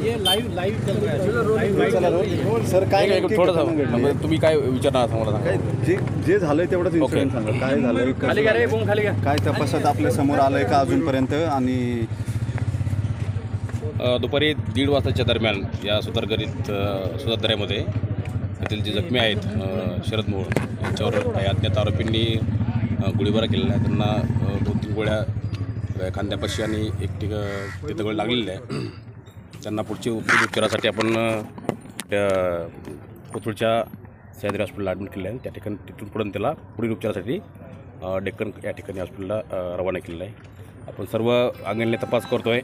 ये लाइव चल रहा है सर काय थोडंसं तुम्ही काय विचारणार मला सांगा. जे झालंय तेवढंच इन्सिडेंट सांगा. काय झालंय, काय तपासात आपल्या समोर आलंय का अजूनपर्यंत? आणि दुपारी 1:30 वाजताच्या दरम्यान या सुतारदऱ्यामध्ये येथील जे जखमी आहेत शरद मोहोळ यांच्यावर काही अज्ञात आरोपींनी गोळीबार केलेला आहे. त्यांना 2-3 गोळ्या खांद्यापाशी आणि एक तिथं गोळी लागलेली आहे. त्यांना पुढची उपचारासाठी आपण कोथरूडच्या सह्याद्री हॉस्पिटलला ॲडमिट केलं आहे. त्या ठिकाणी तिथून पुढे त्याला पुढील उपचारासाठी डेक्कन या ठिकाणी हॉस्पिटलला रवाना केलेलं आहे. आपण सर्व अंगणीने तपास करतो आहे.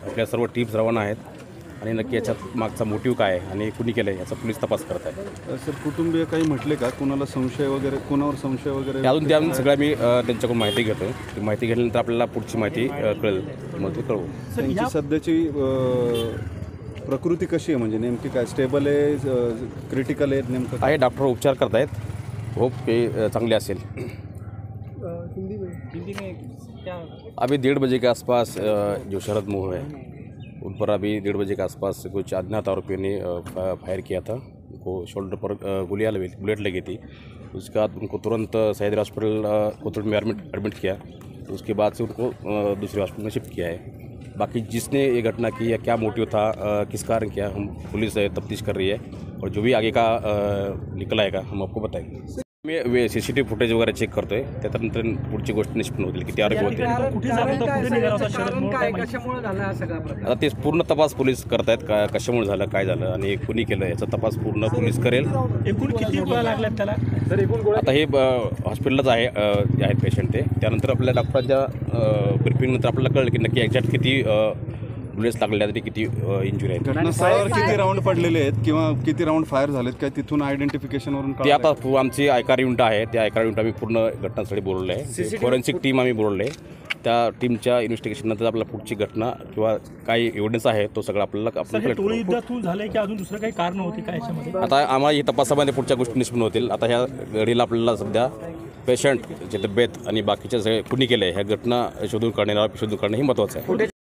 आपल्या सर्व टीम्स रवाना आहेत आणि नक्की याच्यात मागचा मोटिव्ह काय आहे आणि कुणी केलं आहे याचा पोलीस तपास करत आहे. सर कुटुंबीय काही म्हटले का, कुणाला संशय वगैरे, कोणावर संशय वगैरे? अजून त्या सगळ्या मी त्यांच्याकडून माहिती घेतो. ती माहिती घेतल्यानंतर आपल्याला पुढची माहिती कळेल, मग ते कळवू. त्यांची सध्याची प्रकृती कशी आहे, म्हणजे नेमकी काय, स्टेबल आहे, क्रिटिकल आहे, नेमकं आहे? डॉक्टर उपचार करत आहेत. होप ते चांगले असेल. अभी 1:30 बजे के आसपास जो शरद मोहोळ है उन पर अभी 1:30 बजे के आसपास कुछ अज्ञात आरोपियों ने फायर किया था. उनको शोल्डर पर बुलेट लगी थी. उसके बाद उनको तुरंत सह्याद्री हॉस्पिटल कोथरूड में एडमिट किया. उसके बाद से उनको दूसरे हॉस्पिटल में शिफ्ट किया है. बाकी जिसने ये घटना की या क्या मोटिव था, किस कारण किया, हम पुलिस तफ्तीश कर रही है और जो भी आगे का निकल आएगा हम आपको बताएंगे. मी CCTV फुटेज वगैरे चेक करतोय. त्यानंतर पुढची गोष्ट निष्पन्न होतील किती आरोपी होते. आता ते पूर्ण तपास पोलीस करतायत. कशामुळे झालं, काय झालं आणि कुणी केलं याचा तपास पूर्ण पोलीस करेल. एकूण किती गोळ्या लागल्यात त्याला? आता हे हॉस्पिटलच आहेत पेशंट. ते त्यानंतर आपल्या डॉक्टरांच्या ब्रिफिंगनंतर आपल्याला कळलं की नक्की एक्झॅक्ट किती बुलेट्स लागलेल्या आहेत, किती इंजुरी आहेत. घटनास्थळावर किती राऊंड पडलेले आहेत किंवा किती राऊंड फायर झालेत काय, तिथून आयडेंटिफिकेशनवरून ते आता आमची आयकार युनिट आहे. त्या आयकार युनिट आम्ही पूर्ण घटनास्थळी बोलवलं आहे. फॉरेन्सिक टीम आम्ही बोलवलं आहे. त्या टीमच्या इन्व्हेस्टिगेशननंतर आपल्याला पुढची घटना किंवा काही एव्हिडन्स आहे तो सगळं आपल्याला झालंय की अजून दुसरं काही कारण होती काय याच्यामध्ये? आता आम्हाला ही तपासामध्ये पुढच्या गोष्टी निष्पन्न होतील. आता ह्या घडीला आपल्याला सध्या पेशंटची तब्येत आणि बाकीच्या सगळे कुणी केलं आहे ह्या घटना शोधून काढणे ही महत्त्वाचं आहे.